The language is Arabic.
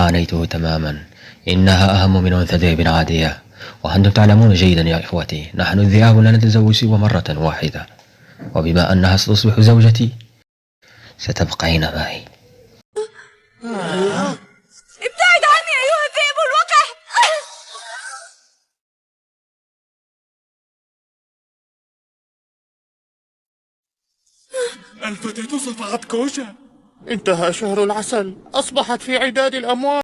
عانيته تماما. إنها أهم من أنثى ذئب عادية. وأنتم تعلمون جيدا يا إخوتي، نحن الذئاب لا نتزوج سوى مرة واحدة، وبما أنها ستصبح زوجتي ستبقين معي. ابتعد عني أيها الذئب الوقح! الفتاة صفعت كوشا. انتهى شهر العسل، أصبحت في عداد الأموات.